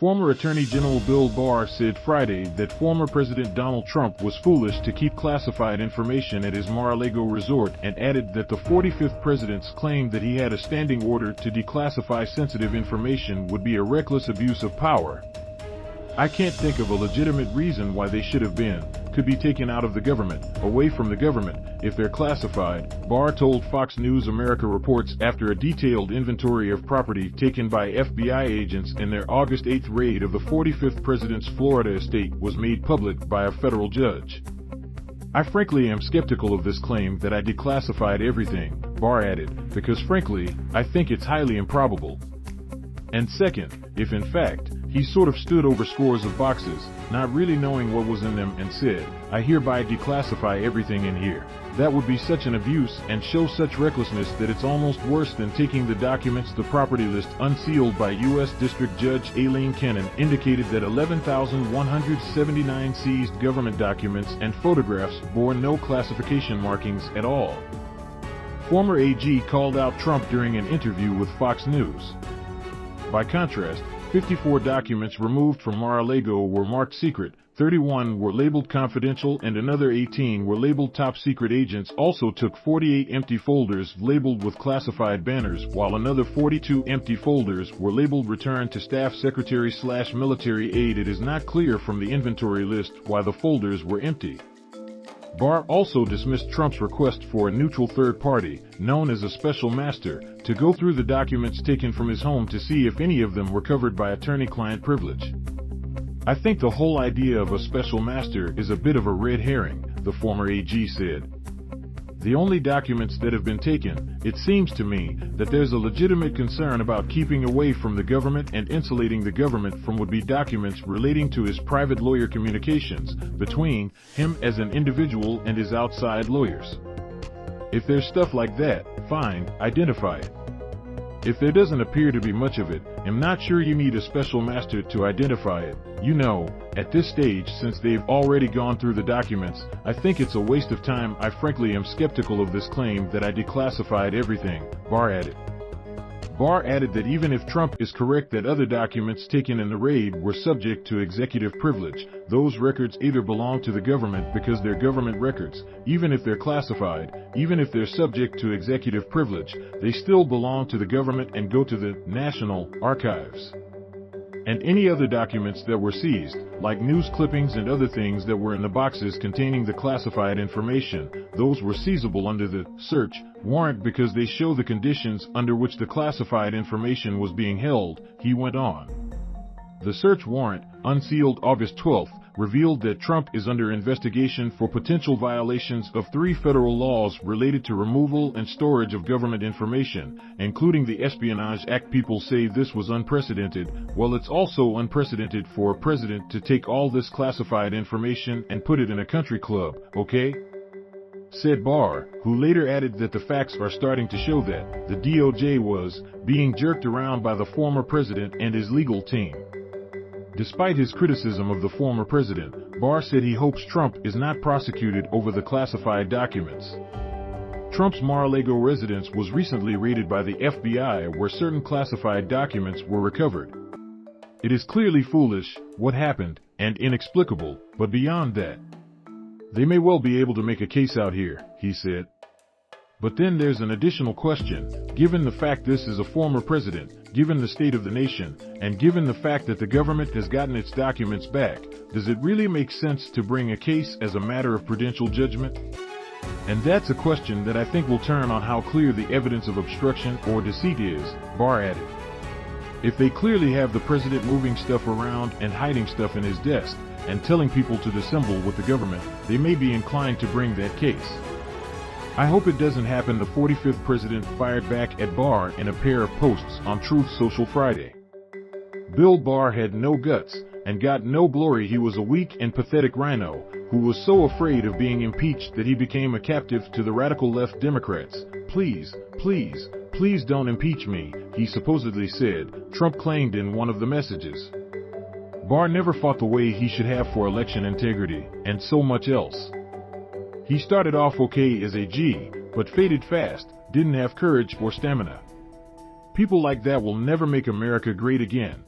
Former Attorney General Bill Barr said Friday that former President Donald Trump was foolish to keep classified information at his Mar-a-Lago resort and added that the 45th president's claim that he had a standing order to declassify sensitive information would be a reckless abuse of power. I can't think of a legitimate reason why they should have could be taken out of the government, away from the government, if they're classified, Barr told Fox News America Reports after a detailed inventory of property taken by FBI agents in their August 8 raid of the 45th president's Florida estate was made public by a federal judge. I frankly am skeptical of this claim that I declassified everything, Barr added, because frankly, I think it's highly improbable. And second, if in fact, he sort of stood over scores of boxes, not really knowing what was in them and said, I hereby declassify everything in here. That would be such an abuse and show such recklessness that it's almost worse than taking the documents. The property list unsealed by U.S. District Judge Aileen indicated that 11,179 seized government documents and photographs bore no classification markings at all. Former AG called out Trump during an interview with Fox News. By contrast, 54 documents removed from Mar-a-Lago were marked secret, 31 were labeled confidential, and another 18 were labeled top secret. Agents also took 48 empty folders labeled with classified banners, while another 42 empty folders were labeled return to staff secretary/military aide. It is not clear from the inventory list why the folders were empty. Barr also dismissed Trump's request for a neutral third party, known as a special master, to go through the documents taken from his home to see if any of them were covered by attorney-client privilege. I think the whole idea of a special master is a bit of a red herring, the former AG said. The only documents that have been taken, it seems to me, that there's a legitimate concern about keeping away from the government and insulating the government from would be documents relating to his private lawyer communications between him as an individual and his outside lawyers. If there's stuff like that, fine, identify it. If there doesn't appear to be much of it, I'm not sure you need a special master to identify it. You know, at this stage, since they've already gone through the documents, I think it's a waste of time. I frankly am skeptical of this claim that I declassified everything, Barr added. Barr added that even if Trump is correct that other documents taken in the raid were subject to executive privilege, those records either belong to the government because they're government records, even if they're classified, even if they're subject to executive privilege, they still belong to the government and go to the National Archives. And any other documents that were seized, like news clippings and other things that were in the boxes containing the classified information, those were seizable under the search warrant because they show the conditions under which the classified information was being held, he went on. The search warrant, unsealed August 12, revealed that Trump is under investigation for potential violations of 3 federal laws related to removal and storage of government information, including the Espionage Act. People say this was unprecedented. Well, it's also unprecedented for a president to take all this classified information and put it in a country club, okay? Said Barr, who later added that the facts are starting to show that the DOJ was being jerked around by the former president and his legal team. Despite his criticism of the former president, Barr said he hopes Trump is not prosecuted over the classified documents. Trump's Mar-a-Lago residence was recently raided by the FBI, where certain classified documents were recovered. It is clearly foolish what happened and inexplicable, but beyond that, they may well be able to make a case out here, he said. But then there's an additional question, given the fact this is a former president, given the state of the nation, and given the fact that the government has gotten its documents back, does it really make sense to bring a case as a matter of prudential judgment? And that's a question that I think will turn on how clear the evidence of obstruction or deceit is, Barr added. If they clearly have the president moving stuff around and hiding stuff in his desk, and telling people to dissemble with the government, they may be inclined to bring that case. I hope it doesn't happen. The 45th president fired back at Barr in a pair of posts on Truth Social Friday. Bill Barr had no guts and got no glory. He was a weak and pathetic rhino who was so afraid of being impeached that he became a captive to the radical left Democrats. Please, please, please don't impeach me, he supposedly said, Trump claimed in one of the messages. Barr never fought the way he should have for election integrity, and so much else. He started off okay as a G, but faded fast, didn't have courage or stamina. People like that will never make America great again.